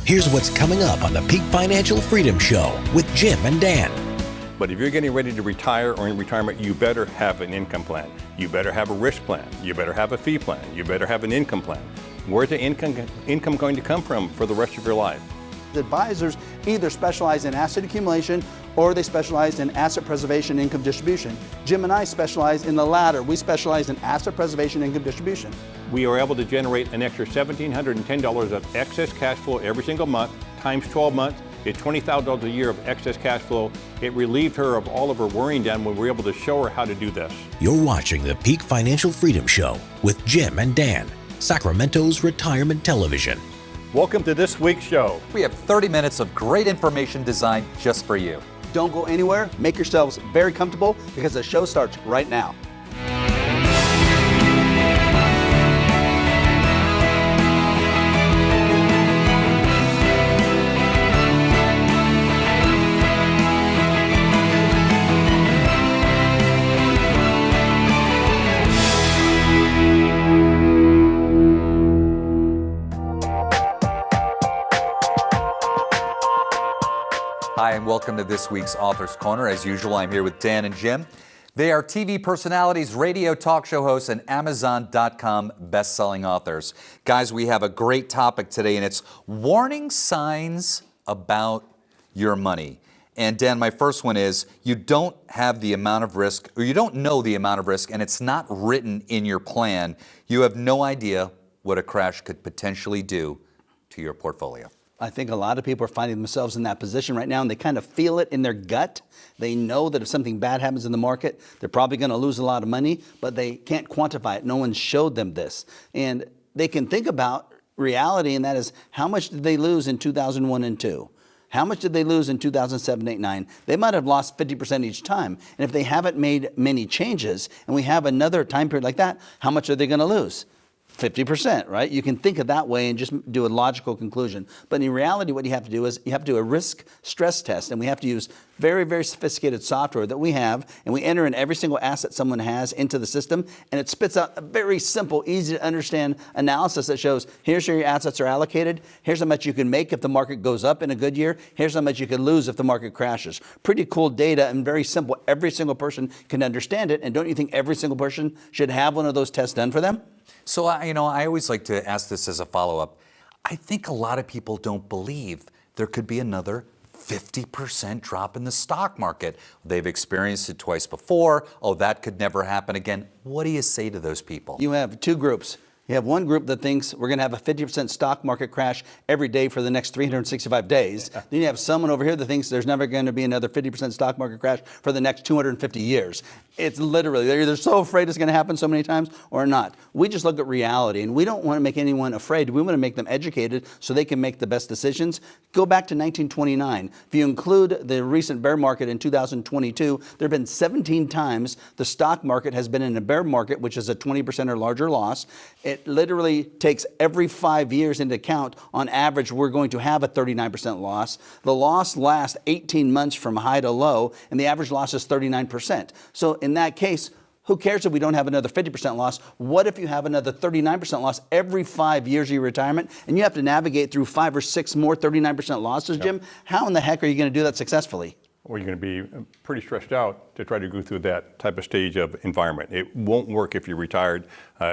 Here's what's coming up on the Peak Financial Freedom Show with Jim and Dan. But if you're getting ready to retire or in retirement, you better have an income plan. You better have a risk plan. You better have a fee plan. You better have an income plan. Where's the income going to come from for the rest of your life? The advisors either specialize in asset accumulation or they specialize in asset preservation and income distribution. Jim and I specialize in the latter. We specialize in asset preservation and income distribution. We are able to generate an extra $1,710 of excess cash flow every single month, times 12 months. It's $20,000 a year of excess cash flow. It relieved her of all of her worrying done when we were able to show her how to do this. You're watching the Peak Financial Freedom Show with Jim and Dan, Sacramento's retirement television. Welcome to this week's show. We have 30 minutes of great information designed just for you. Don't go anywhere. Make yourselves very comfortable because the show starts right now. Hi, and welcome to this week's Author's Corner. As usual, I'm here with Dan and Jim. They are TV personalities, radio talk show hosts, and Amazon.com best-selling authors. Guys, we have a great topic today, and it's warning signs about your money. And Dan, my first one is you don't have the amount of risk, or you don't know the amount of risk, and it's not written in your plan. You have no idea what a crash could potentially do to your portfolio. I think a lot of people are finding themselves in that position right now, and they kind of feel it in their gut. They know that if something bad happens in the market, they're probably going to lose a lot of money, but they can't quantify it. No one showed them this. And they can think about reality, and that is, how much did they lose in 2001 and 2? How much did they lose in 2007, 8, 9? They might have lost 50% each time. And if they haven't made many changes, and we have another time period like that, how much are they going to lose? 50%, right? You can think of that way and just do a logical conclusion. But in reality, what you have to do is you have to do a risk stress test, and we have to use very, very sophisticated software that we have, and we enter in every single asset someone has into the system, and it spits out a very simple, easy to understand analysis that shows here's where your assets are allocated, here's how much you can make if the market goes up in a good year, here's how much you can lose if the market crashes. Pretty cool data and very simple. Every single person can understand it, and don't you think every single person should have one of those tests done for them? So, I always like to ask this as a follow-up. I think a lot of people don't believe there could be another 50% drop in the stock market. They've experienced it twice before. Oh, that could never happen again. What do you say to those people? You have two groups. You have one group that thinks we're going to have a 50% stock market crash every day for the next 365 days. Then you have someone over here that thinks there's never going to be another 50% stock market crash for the next 250 years. It's literally, they're either so afraid it's going to happen so many times or not. We just look at reality, and we don't want to make anyone afraid. We want to make them educated so they can make the best decisions. Go back to 1929. If you include the recent bear market in 2022, there have been 17 times the stock market has been in a bear market, which is a 20% or larger loss. It literally takes every 5 years into account. On average, we're going to have a 39% loss. The loss lasts 18 months from high to low, and the average loss is 39%. So in that case, who cares if we don't have another 50% loss? What if you have another 39% loss every 5 years of your retirement, and you have to navigate through 5 or 6 more 39% losses, Jim? How in the heck are you going to do that successfully? Or you're going to be pretty stressed out to try to go through that type of stage of environment. It won't work if you're retired.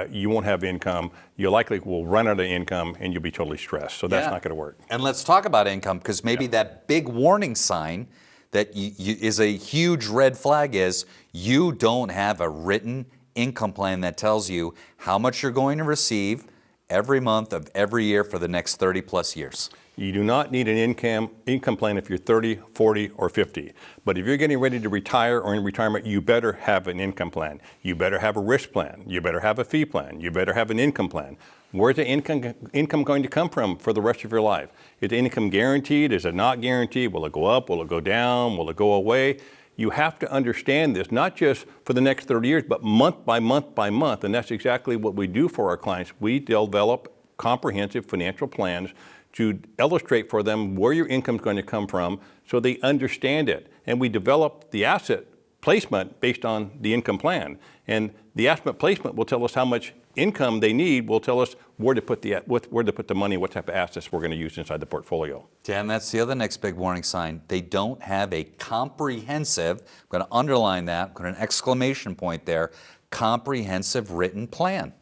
You won't have income. You likely will run out of income, and you'll be totally stressed. So that's not going to work. And let's talk about income, because maybe that big warning sign that is a huge red flag is you don't have a written income plan that tells you how much you're going to receive every month of every year for the next 30 plus years. You do not need an income plan if you're 30, 40, or 50. But if you're getting ready to retire or in retirement, you better have an income plan. You better have a risk plan. You better have a fee plan. You better have an income plan. Where's the income going to come from for the rest of your life? Is the income guaranteed? Is it not guaranteed? Will it go up? Will it go down? Will it go away? You have to understand this, not just for the next 30 years, but month by month by month. And that's exactly what we do for our clients. We develop comprehensive financial plans to illustrate for them where your income is going to come from so they understand it. And we develop the asset placement based on the income plan. And the asset placement will tell us how much income they need will tell us where to put the money, what type of assets we're going to use inside the portfolio. Dan, that's the other next big warning sign. They don't have a comprehensive, I'm going to underline that, put an exclamation point there, comprehensive written plan.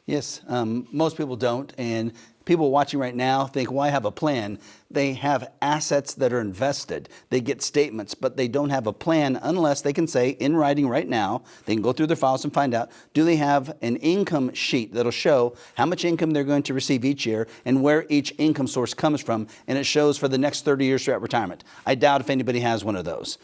Yes, most people don't, and people watching right now think, well, I have a plan. They have assets that are invested. They get statements, but they don't have a plan unless they can say in writing right now, they can go through their files and find out, do they have an income sheet that'll show how much income they're going to receive each year and where each income source comes from, and it shows for the next 30 years throughout retirement. I doubt if anybody has one of those.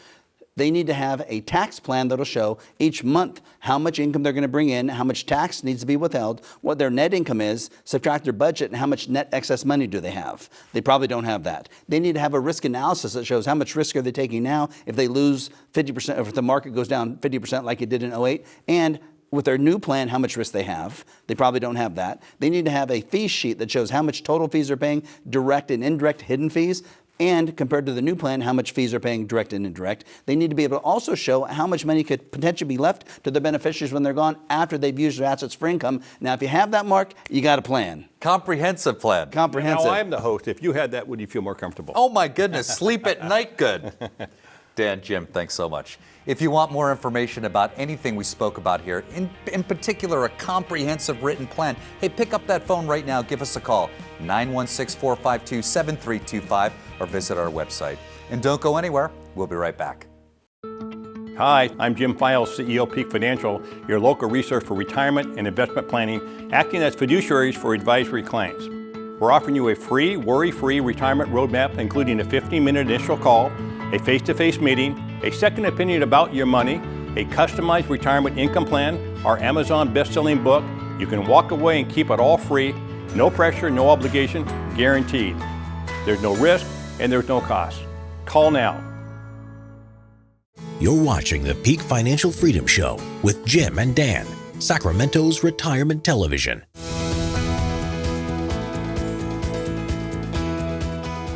They need to have a tax plan that'll show each month how much income they're going to bring in, how much tax needs to be withheld, what their net income is, subtract their budget, and how much net excess money do they have. They probably don't have that. They need to have a risk analysis that shows how much risk are they taking now if they lose 50%, or if the market goes down 50% like it did in 08, and with their new plan, how much risk they have. They probably don't have that. They need to have a fee sheet that shows how much total fees they're paying, direct and indirect hidden fees, and compared to the new plan, how much fees are paying direct and indirect. They need to be able to also show how much money could potentially be left to their beneficiaries when they're gone after they've used their assets for income. Now, if you have that, Mark, you got a plan. Comprehensive plan. Comprehensive. Now, I'm the host. If you had that, would you feel more comfortable? Oh my goodness, sleep at night good. Dan, Jim, thanks so much. If you want more information about anything we spoke about here, in particular a comprehensive written plan, hey, pick up that phone right now, give us a call, 916-452-7325, or visit our website. And don't go anywhere, we'll be right back. Hi, I'm Jim Files, CEO Peak Financial, your local resource for retirement and investment planning, acting as fiduciaries for advisory clients. We're offering you a free, worry-free retirement roadmap, including a 15-minute initial call, a face-to-face meeting, a second opinion about your money, a customized retirement income plan, our Amazon best-selling book. You can walk away and keep it all free, no pressure, no obligation, guaranteed. There's no risk and there's no cost. Call now. You're watching the Peak Financial Freedom Show with Jim and Dan, Sacramento's retirement television.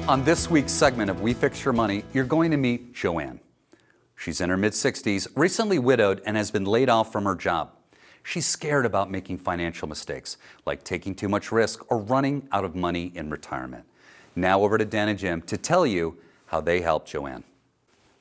On this week's segment of We Fix Your Money, you're going to meet Joanne. She's in her mid-60s, recently widowed, and has been laid off from her job. She's scared about making financial mistakes, like taking too much risk or running out of money in retirement. Now over to Dan and Jim to tell you how they helped Joanne.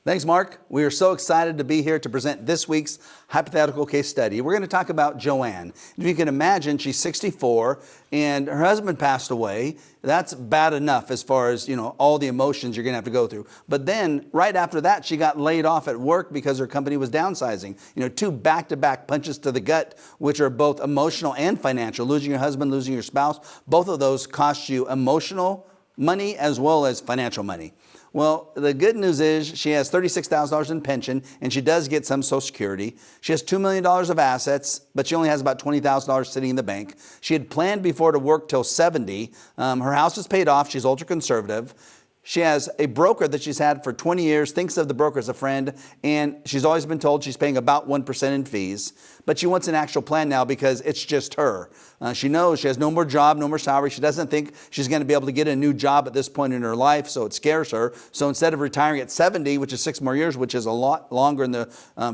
Thanks, Mark. We are so excited to be here to present this week's hypothetical case study. We're going to talk about Joanne. If you can imagine, she's 64 and her husband passed away. That's bad enough as far as, all the emotions you're going to have to go through. But then right after that, she got laid off at work because her company was downsizing. Two back-to-back punches to the gut, which are both emotional and financial. Losing your husband, losing your spouse, both of those cost you emotional money as well as financial money. Well, the good news is she has $36,000 in pension, and she does get some Social Security. She has $2 million of assets, but she only has about $20,000 sitting in the bank. She had planned before to work till 70. Her house is paid off. She's ultra-conservative. She has a broker that she's had for 20 years, thinks of the broker as a friend, and she's always been told she's paying about 1% in fees. But she wants an actual plan now because it's just her. She knows she has no more job, no more salary. She doesn't think she's going to be able to get a new job at this point in her life, so it scares her. So instead of retiring at 70, which is 6 more years, which is a lot longer in the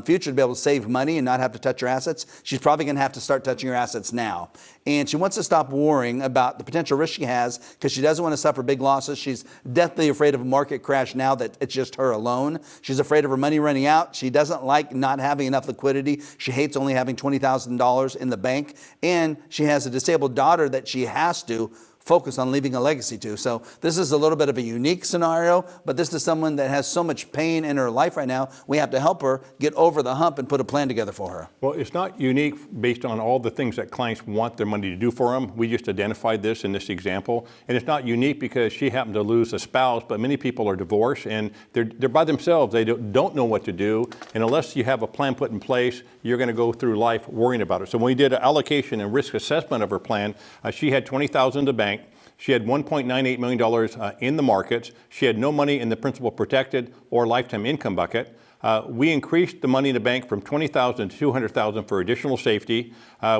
future to be able to save money and not have to touch her assets, she's probably going to have to start touching her assets now. And she wants to stop worrying about the potential risk she has because she doesn't want to suffer big losses. She's deathly afraid of a market crash now that it's just her alone. She's afraid of her money running out. She doesn't like not having enough liquidity. She hates only having $20,000 in the bank. And she has a disabled daughter that she has to focus on leaving a legacy to. So this is a little bit of a unique scenario, but this is someone that has so much pain in her life right now. We have to help her get over the hump and put a plan together for her. Well, it's not unique based on all the things that clients want their money to do for them. We just identified this in this example. And it's not unique because she happened to lose a spouse, but many people are divorced and they're by themselves. They don't know what to do. And unless you have a plan put in place, you're going to go through life worrying about it. So when we did an allocation and risk assessment of her plan, she had $20,000 in the bank. She had $1.98 million in the markets. She had no money in the principal protected or lifetime income bucket. We increased the money in the bank from $20,000 to $200,000 for additional safety.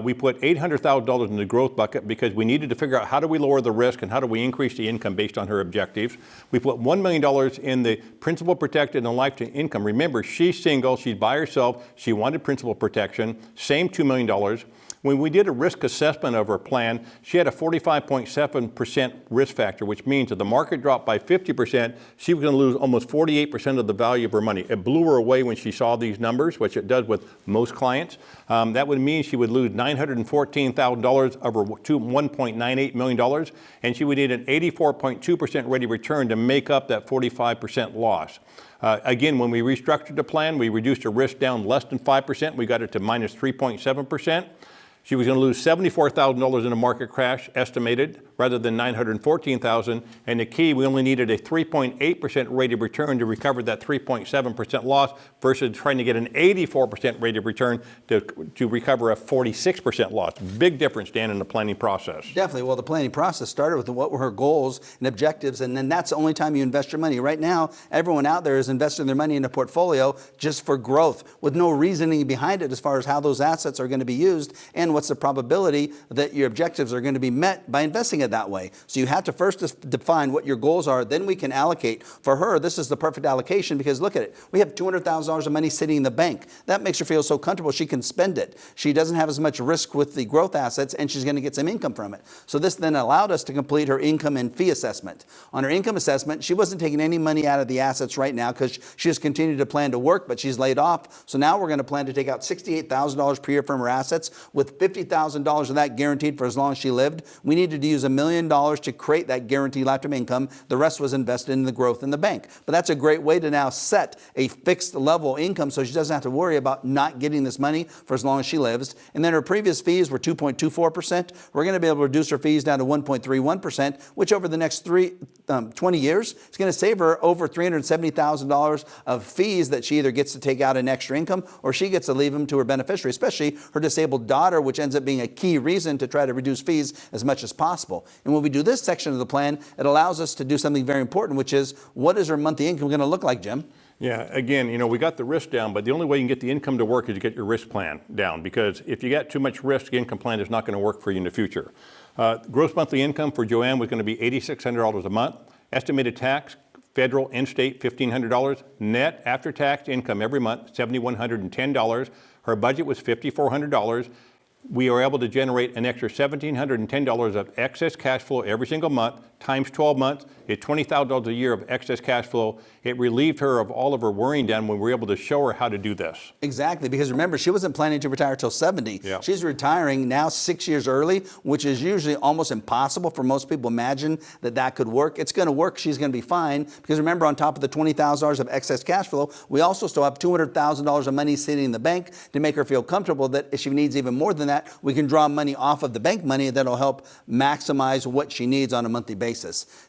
We put $800,000 in the growth bucket because we needed to figure out how do we lower the risk and how do we increase the income based on her objectives. We put $1 million in the principal protected and lifetime income. Remember, she's single, she's by herself, she wanted principal protection, same $2 million. When we did a risk assessment of her plan, she had a 45.7% risk factor, which means if the market dropped by 50%, she was going to lose almost 48% of the value of her money. It blew her away when she saw these numbers, which it does with most clients. That would mean she would lose $914,000 of her $1.98 million, and she would need an 84.2% rate of return to make up that 45% loss. Again, when we restructured the plan, we reduced her risk down less than 5%. We got it to minus 3.7%. She was going to lose $74,000 in a market crash, estimated, rather than $914,000. And the key, we only needed a 3.8% rate of return to recover that 3.7% loss versus trying to get an 84% rate of return to recover a 46% loss. Big difference, Dan, in the planning process. Definitely. Well, the planning process started with what were her goals and objectives, and then that's the only time you invest your money. Right now, everyone out there is investing their money in a portfolio just for growth with no reasoning behind it as far as how those assets are going to be used and what's the probability that your objectives are going to be met by investing it that way. So you have to first define what your goals are, then we can allocate. For her, this is the perfect allocation because look at it. We have $200,000 of money sitting in the bank. That makes her feel so comfortable she can spend it. She doesn't have as much risk with the growth assets and she's going to get some income from it. So this then allowed us to complete her income and fee assessment. On her income assessment, she wasn't taking any money out of the assets right now because she just continued to plan to work, but she's laid off. So now we're going to plan to take out $68,000 per year from her assets with $50,000 of that guaranteed for as long as she lived. We needed to use $1 million to create that guaranteed lifetime income. The rest was invested in the growth in the bank. But that's a great way to now set a fixed level income so she doesn't have to worry about not getting this money for as long as she lives. And then her previous fees were 2.24%. We're going to be able to reduce her fees down to 1.31%, which over the next 20 years is going to save her over $370,000 of fees that she either gets to take out in extra income or she gets to leave them to her beneficiary, especially her disabled daughter, which ends up being a key reason to try to reduce fees as much as possible. And when we do this section of the plan, it allows us to do something very important, which is what is her monthly income going to look like, Jim? Yeah, again, we got the risk down, but the only way you can get the income to work is to get your risk plan down, because if you got too much risk, the income plan is not going to work for you in the future. Gross monthly income for Joanne was going to be $8,600 a month. Estimated tax, federal and state, $1,500. Net after-tax income every month, $7,110. Her budget was $5,400. We are able to generate an extra $1,710 of excess cash flow every single month, times 12 months, it's $20,000 a year of excess cash flow. It relieved her of all of her worrying done when we were able to show her how to do this. Exactly, because remember, she wasn't planning to retire till 70. Yeah. She's retiring now 6 years early, which is usually almost impossible for most people to imagine that could work. It's going to work. She's going to be fine, because remember, on top of the $20,000 of excess cash flow, we also still have $200,000 of money sitting in the bank to make her feel comfortable that if she needs even more than that, we can draw money off of the bank money that'll help maximize what she needs on a monthly basis.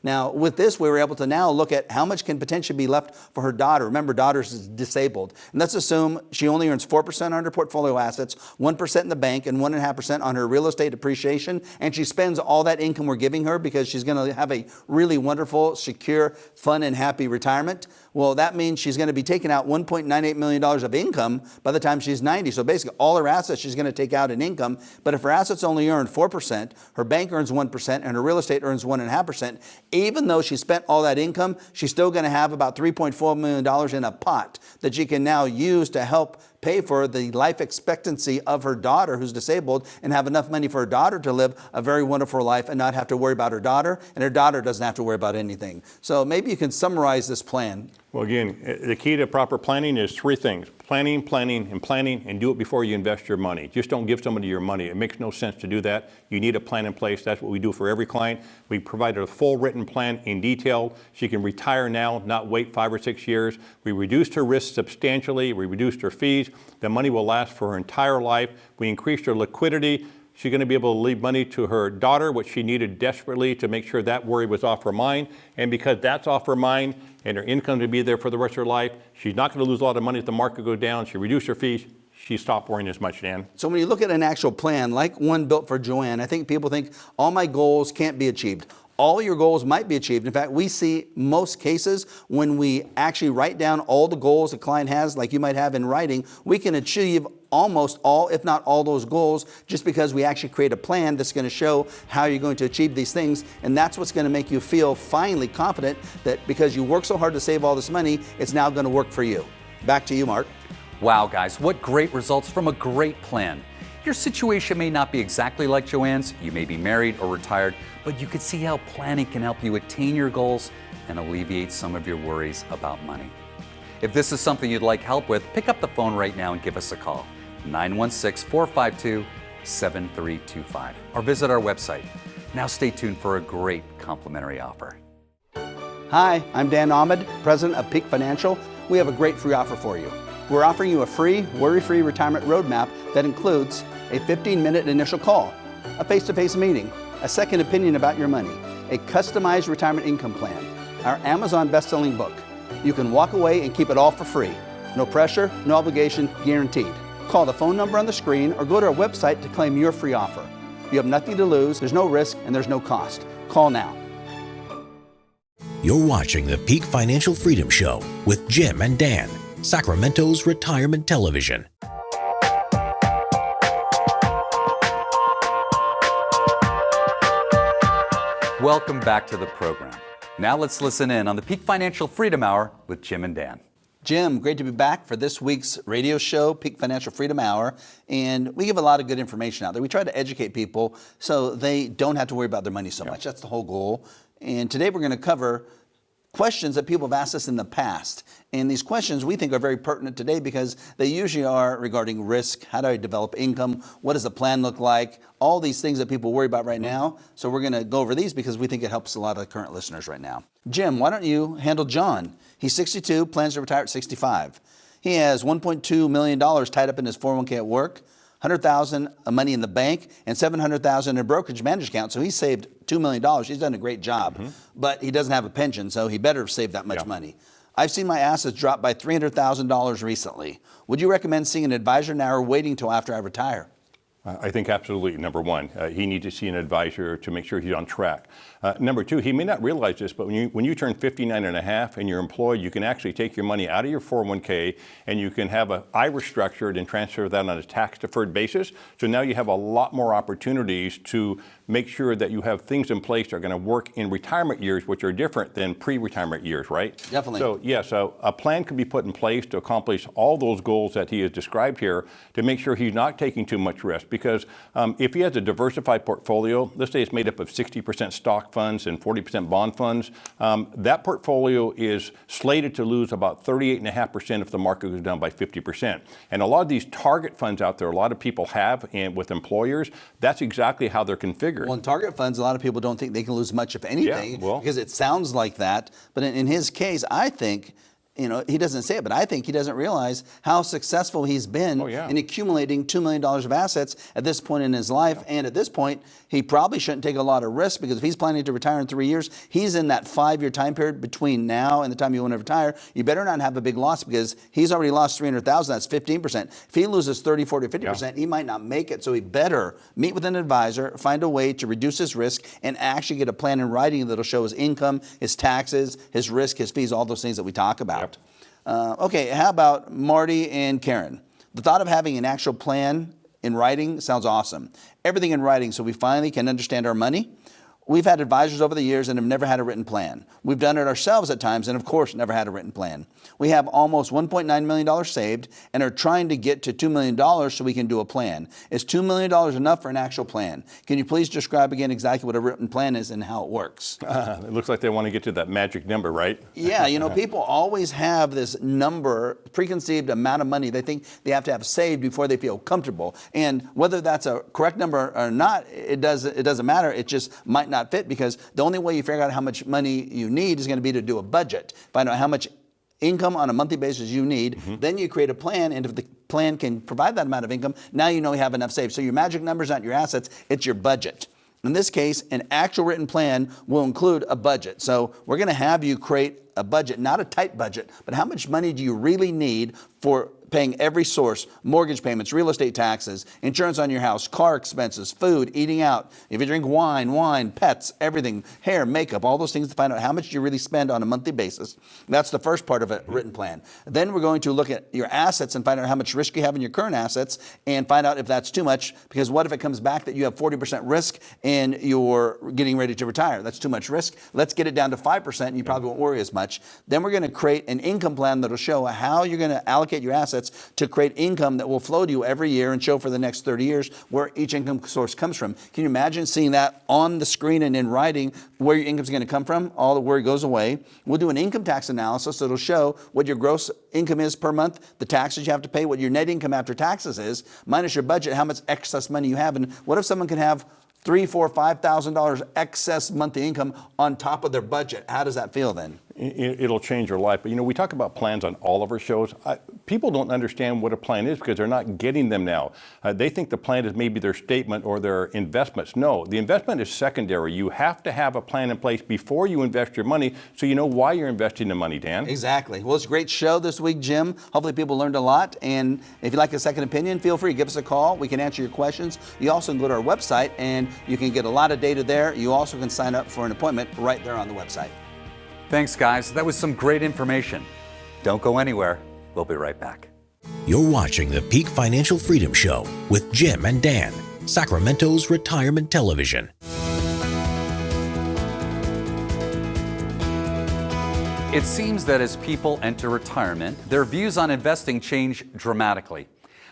Now, with this, we were able to now look at how much can potentially be left for her daughter. Remember, daughter's is disabled. And let's assume she only earns 4% on her portfolio assets, 1% in the bank, and 1.5% on her real estate appreciation. And she spends all that income we're giving her because she's going to have a really wonderful, secure, fun, and happy retirement. Well, that means she's going to be taking out $1.98 million of income by the time she's 90. So basically, all her assets she's going to take out in income. But if her assets only earn 4%, her bank earns 1%, and her real estate earns 1.5%, even though she spent all that income, she's still going to have about $3.4 million in a pot that she can now use to help pay for the life expectancy of her daughter who's disabled and have enough money for her daughter to live a very wonderful life and not have to worry about her daughter, and her daughter doesn't have to worry about anything. So maybe you can summarize this plan. Well, again, the key to proper planning is three things: planning, planning, and do it before you invest your money. Just don't give somebody your money. It makes no sense to do that. You need a plan in place. That's what we do for every client. We provide a full written plan in detail. She can retire now, not wait 5 or 6 years. We reduced her risk substantially. We reduced her fees. The money will last for her entire life. We increased her liquidity. She's going to be able to leave money to her daughter, which she needed desperately to make sure that worry was off her mind. And because that's off her mind and her income to be there for the rest of her life, she's not going to lose a lot of money if the market goes down. She reduced her fees. She stopped worrying as much, Dan. So when you look at an actual plan, like one built for Joanne, I think people think all my goals can't be achieved. All your goals might be achieved. In fact, we see most cases when we actually write down all the goals a client has, like you might have in writing, we can achieve almost all, if not all those goals, just because we actually create a plan that's going to show how you're going to achieve these things. And that's what's going to make you feel finally confident that because you work so hard to save all this money, it's now going to work for you. Back to you, Mark. Wow, guys, what great results from a great plan. Your situation may not be exactly like Joanne's. You may be married or retired, but you can see how planning can help you attain your goals and alleviate some of your worries about money. If this is something you'd like help with, pick up the phone right now and give us a call, 916-452-7325, or visit our website. Now stay tuned for a great complimentary offer. Hi, I'm Dan Ahmed, president of Peak Financial. We have a great free offer for you. We're offering you a free, worry-free retirement roadmap that includes a 15-minute initial call, a face-to-face meeting, a second opinion about your money, a customized retirement income plan, our Amazon best-selling book. You can walk away and keep it all for free. No pressure, no obligation, guaranteed. Call the phone number on the screen or go to our website to claim your free offer. You have nothing to lose, there's no risk, and there's no cost. Call now. You're watching the Peak Financial Freedom Show with Jim and Dan, Sacramento's retirement television. Welcome back to the program. Now let's listen in on the Peak Financial Freedom Hour with Jim and Dan. Jim, great to be back for this week's radio show, Peak Financial Freedom Hour. And we give a lot of good information out there. We try to educate people so they don't have to worry about their money so much. That's the whole goal. And today we're going to cover questions that people have asked us in the past. And these questions we think are very pertinent today because they usually are regarding risk. How do I develop income? What does the plan look like? All these things that people worry about right now. So we're going to go over these because we think it helps a lot of the current listeners right now. Jim, why don't you handle John? He's 62, plans to retire at 65. He has $1.2 million tied up in his 401k at work, $100,000 of money in the bank, and $700,000 in a brokerage managed account. So he saved $2 million. He's done a great job, but he doesn't have a pension, so he better save that much money. I've seen my assets drop by $300,000 recently. Would you recommend seeing an advisor now or waiting until after I retire? I think absolutely, number one, he needs to see an advisor to make sure he's on track. Number two, he may not realize this, but when you turn 59 and a half and you're employed, you can actually take your money out of your 401k and you can have an IRA structured and transfer that on a tax-deferred basis. So now you have a lot more opportunities to make sure that you have things in place that are going to work in retirement years, which are different than pre-retirement years, right? Definitely. So a plan can be put in place to accomplish all those goals that he has described here to make sure he's not taking too much risk. Because if he has a diversified portfolio, let's say it's made up of 60% stock funds and 40% bond funds, that portfolio is slated to lose about 38.5% if the market goes down by 50%. And a lot of these target funds out there, a lot of people have, and with employers, that's exactly how they're configured. Well, in target funds, a lot of people don't think they can lose much, if anything, because it sounds like that. But in his case, I think, he doesn't say it, but I think he doesn't realize how successful he's been in accumulating $2 million of assets at this point in his life. And at this point, he probably shouldn't take a lot of risk because if he's planning to retire in 3 years, he's in that 5-year time period between now and the time you want to retire. You better not have a big loss because he's already lost $300,000. That's 15%. If he loses 30, 40, 50%, he might not make it. So he better meet with an advisor, find a way to reduce his risk, and actually get a plan in writing that'll show his income, his taxes, his risk, his fees, all those things that we talk about. Okay, how about Marty and Karen? The thought of having an actual plan in writing sounds awesome. Everything in writing so we finally can understand our money. We've had advisors over the years and have never had a written plan. We've done it ourselves at times and, of course, never had a written plan. We have almost $1.9 million saved and are trying to get to $2 million so we can do a plan. Is $2 million enough for an actual plan? Can you please describe again exactly what a written plan is and how it works? It looks like they want to get to that magic number, right? Yeah, people always have this number, preconceived amount of money they think they have to have saved before they feel comfortable. And whether that's a correct number or not, it doesn't matter. It just might not fit because the only way you figure out how much money you need is going to be to do a budget. Find out how much income on a monthly basis you need, then you create a plan, and if the plan can provide that amount of income, now you know you have enough saved. So your magic number's not your assets, it's your budget. In this case, an actual written plan will include a budget. So we're going to have you create a budget, not a tight budget, but how much money do you really need for paying every source, mortgage payments, real estate taxes, insurance on your house, car expenses, food, eating out, if you drink wine, pets, everything, hair, makeup, all those things to find out how much you really spend on a monthly basis. That's the first part of a written plan. Then we're going to look at your assets and find out how much risk you have in your current assets and find out if that's too much, because what if it comes back that you have 40% risk and you're getting ready to retire? That's too much risk. Let's get it down to 5% and you probably won't worry as much. Then we're going to create an income plan that'll show how you're going to allocate your assets assets to create income that will flow to you every year and show for the next 30 years where each income source comes from. Can you imagine seeing that on the screen and in writing where your income's going to come from? All the worry goes away. We'll do an income tax analysis that'll show what your gross income is per month, the taxes you have to pay, what your net income after taxes is, minus your budget, how much excess money you have. And what if someone can have $3,000, $4,000, $5,000 excess monthly income on top of their budget? How does that feel then? It'll change your life. But we talk about plans on all of our shows. People don't understand what a plan is because they're not getting them now. They think the plan is maybe their statement or their investments. No, the investment is secondary. You have to have a plan in place before you invest your money so you know why you're investing the money, Dan. Exactly. Well, it's a great show this week, Jim. Hopefully people learned a lot. And if you'd like a second opinion, feel free to give us a call. We can answer your questions. You also can go to our website and you can get a lot of data there. You also can sign up for an appointment right there on the website. Thanks, guys. That was some great information. Don't go anywhere. We'll be right back. You're watching the Peak Financial Freedom Show with Jim and Dan, Sacramento's retirement television. It seems that as people enter retirement, their views on investing change dramatically.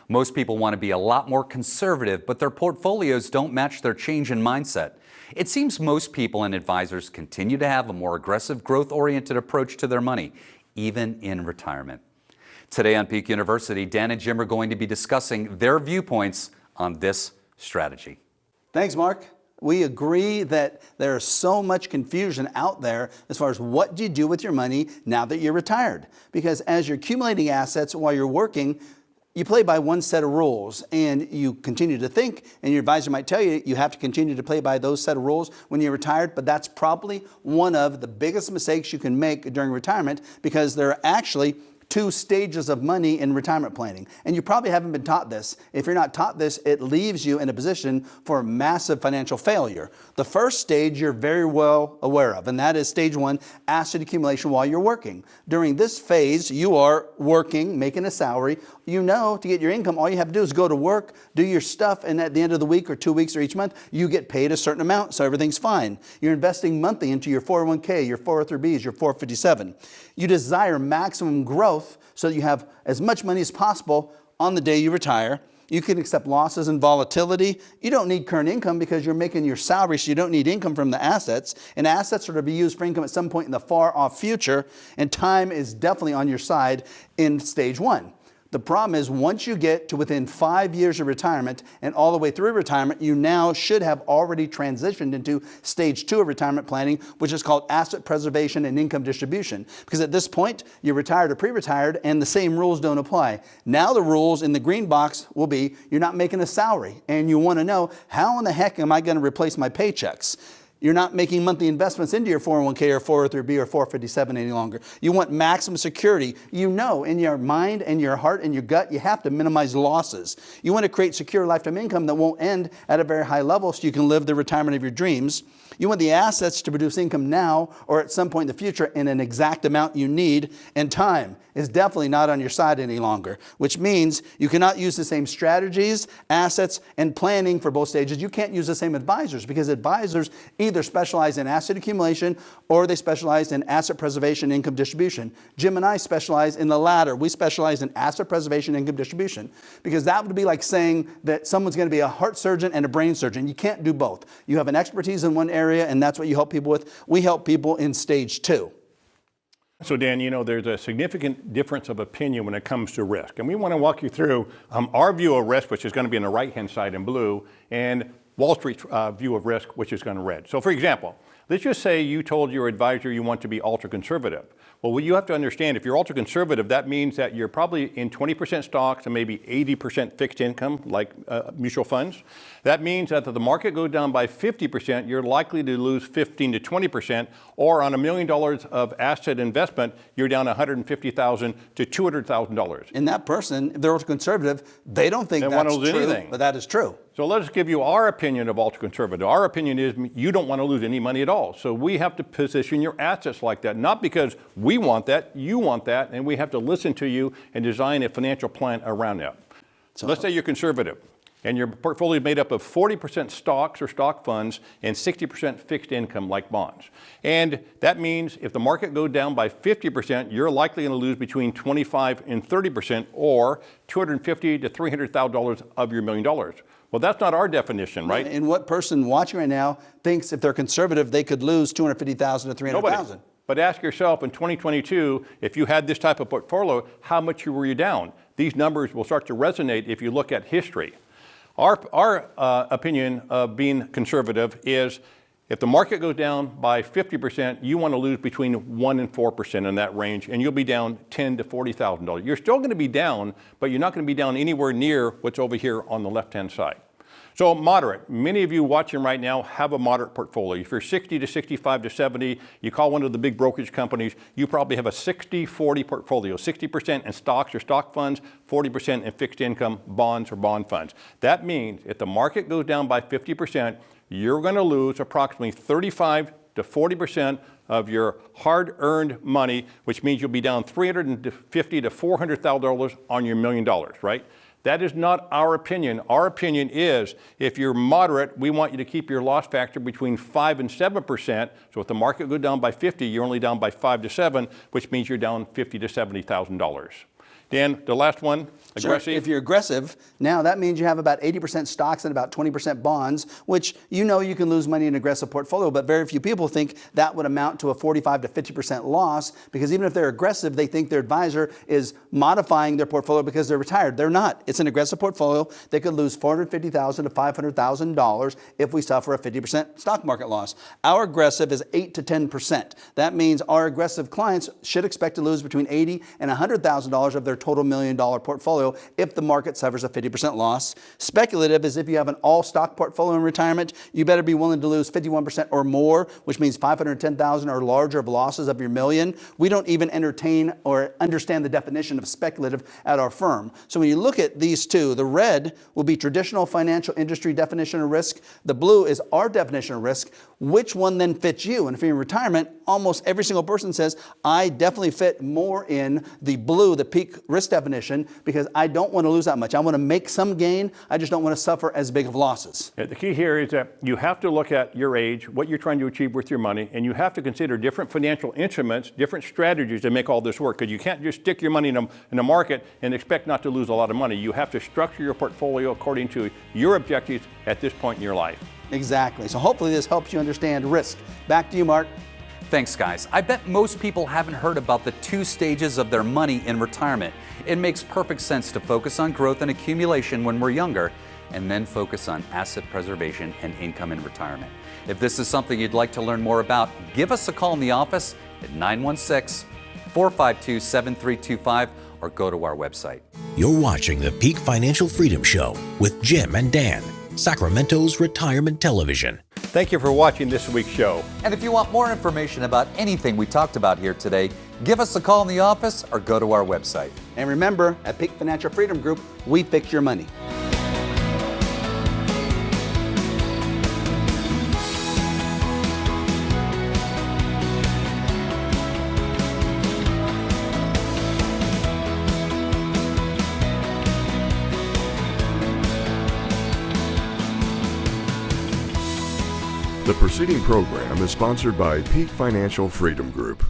Most people want to be a lot more conservative, but their portfolios don't match their change in mindset. It seems most people and advisors continue to have a more aggressive, growth-oriented approach to their money, even in retirement. Today on Peak University, Dan and Jim are going to be discussing their viewpoints on this strategy. Thanks, Mark. We agree that there's so much confusion out there as far as what do you do with your money now that you're retired? Because as you're accumulating assets while you're working, you play by one set of rules and you continue to think, and your advisor might tell you you have to continue to play by those set of rules when you're retired, but that's probably one of the biggest mistakes you can make during retirement because there are actually two stages of money in retirement planning. And you probably haven't been taught this. If you're not taught this, it leaves you in a position for massive financial failure. The first stage you're very well aware of, and that is stage one, asset accumulation while you're working. During this phase, you are working, making a salary. You know, to get your income, all you have to do is go to work, do your stuff, and at the end of the week or 2 weeks or each month, you get paid a certain amount, so everything's fine. You're investing monthly into your 401k, your 403bs, your 457. You desire maximum growth so that you have as much money as possible on the day you retire. You can accept losses and volatility. You don't need current income because you're making your salary, so you don't need income from the assets. And assets are to be used for income at some point in the far off future, and time is definitely on your side in stage one. The problem is once you get to within 5 years of retirement and all the way through retirement, you now should have already transitioned into stage two of retirement planning, which is called asset preservation and income distribution. Because at this point, you're retired or pre-retired and the same rules don't apply. Now the rules in the green box will be you're not making a salary and you want to know how in the heck am I going to replace my paychecks? You're not making monthly investments into your 401k or 403b or 457 any longer. You want maximum security. You know in your mind and your heart and your gut, you have to minimize losses. You want to create secure lifetime income that won't end at a very high level so you can live the retirement of your dreams. You want the assets to produce income now or at some point in the future in an exact amount you need, and time is definitely not on your side any longer, which means you cannot use the same strategies, assets, and planning for both stages. You can't use the same advisors because advisors either specialize in asset accumulation or they specialize in asset preservation and income distribution. Jim and I specialize in the latter. We specialize in asset preservation and income distribution because that would be like saying that someone's going to be a heart surgeon and a brain surgeon. You can't do both. You have an expertise in one area and that's what you help people with. We help people in stage two. So Dan, there's a significant difference of opinion when it comes to risk. And we want to walk you through our view of risk, which is going to be on the right-hand side in blue, and Wall Street's view of risk, which is going to red. So for example, let's just say you told your advisor you want to be ultra-conservative. Well, what you have to understand, if you're ultra-conservative, that means that you're probably in 20% stocks and maybe 80% fixed income, like mutual funds. That means that if the market goes down by 50%, you're likely to lose 15 to 20%, or on $1 million of asset investment, you're down $150,000 to $200,000. And that person, if they're ultra-conservative, they don't think that's want to lose true, anything. But that is true. So let us give you our opinion of ultra-conservative. Our opinion is you don't want to lose any money at all. So we have to position your assets like that, not because we want that, you want that, and we have to listen to you and design a financial plan around that. So let's say you're conservative. and your portfolio is made up of 40% stocks or stock funds and 60% fixed income like bonds. And that means if the market goes down by 50%, you're likely going to lose between 25 and 30%, or $250,000 to $300,000 of your $1 million. Well, that's not our definition, right? And what person watching right now thinks if they're conservative, they could lose $250,000 to $300,000? Nobody. But ask yourself in 2022, if you had this type of portfolio, how much were you down? These numbers will start to resonate if you look at history. Our opinion of being conservative is if the market goes down by 50%, you want to lose between 1 and 4% in that range, and you'll be down $10,000 to $40,000. You're still going to be down, but you're not going to be down anywhere near what's over here on the left-hand side. So moderate. Many of you watching right now have a moderate portfolio. If you're 60 to 65 to 70, you call one of the big brokerage companies, you probably have a 60-40 portfolio, 60% in stocks or stock funds, 40% in fixed income, bonds or bond funds. That means if the market goes down by 50%, you're going to lose approximately 35 to 40% of your hard-earned money, which means you'll be down $350,000 to $400,000 on your $1 million, right? That is not our opinion. Our opinion is if you're moderate, we want you to keep your loss factor between 5 and 7%. So if the market goes down by 50, you're only down by 5 to 7, which means you're down $50,000 to $70,000. Dan, the last one, aggressive. Sure. If you're aggressive, now that means you have about 80% stocks and about 20% bonds, which you know you can lose money in an aggressive portfolio, but very few people think that would amount to a 45 to 50% loss, because even if they're aggressive, they think their advisor is modifying their portfolio because they're retired. They're not. It's an aggressive portfolio. They could lose $450,000 to $500,000 if we suffer a 50% stock market loss. Our aggressive is 8 to 10%. That means our aggressive clients should expect to lose between $80,000 and $100,000 of their total $1 million portfolio if the market suffers a 50% loss. Speculative is if you have an all stock portfolio in retirement, you better be willing to lose 51% or more, which means $510,000 or larger of losses of your $1 million. We don't even entertain or understand the definition of speculative at our firm. So when you look at these two, the red will be traditional financial industry definition of risk. The blue is our definition of risk. Which one then fits you? And if you're in retirement, almost every single person says, I definitely fit more in the blue, the peak risk definition, because I don't want to lose that much. I want to make some gain. I just don't want to suffer as big of losses. The key here is that you have to look at your age, what you're trying to achieve with your money, and you have to consider different financial instruments, different strategies to make all this work, because you can't just stick your money in the market and expect not to lose a lot of money. You have to structure your portfolio according to your objectives at this point in your life. Exactly. So hopefully this helps you understand risk. Back to you, Mark. Thanks, guys. I bet most people haven't heard about the 2 stages of their money in retirement. It makes perfect sense to focus on growth and accumulation when we're younger, and then focus on asset preservation and income in retirement. If this is something you'd like to learn more about, give us a call in the office at 916-452-7325 or go to our website. You're watching the Peak Financial Freedom Show with Jim and Dan, Sacramento's retirement television. Thank you for watching this week's show. And if you want more information about anything we talked about here today, give us a call in the office or go to our website. And remember, at Peak Financial Freedom Group, we fix your money. The preceding program is sponsored by Peak Financial Freedom Group.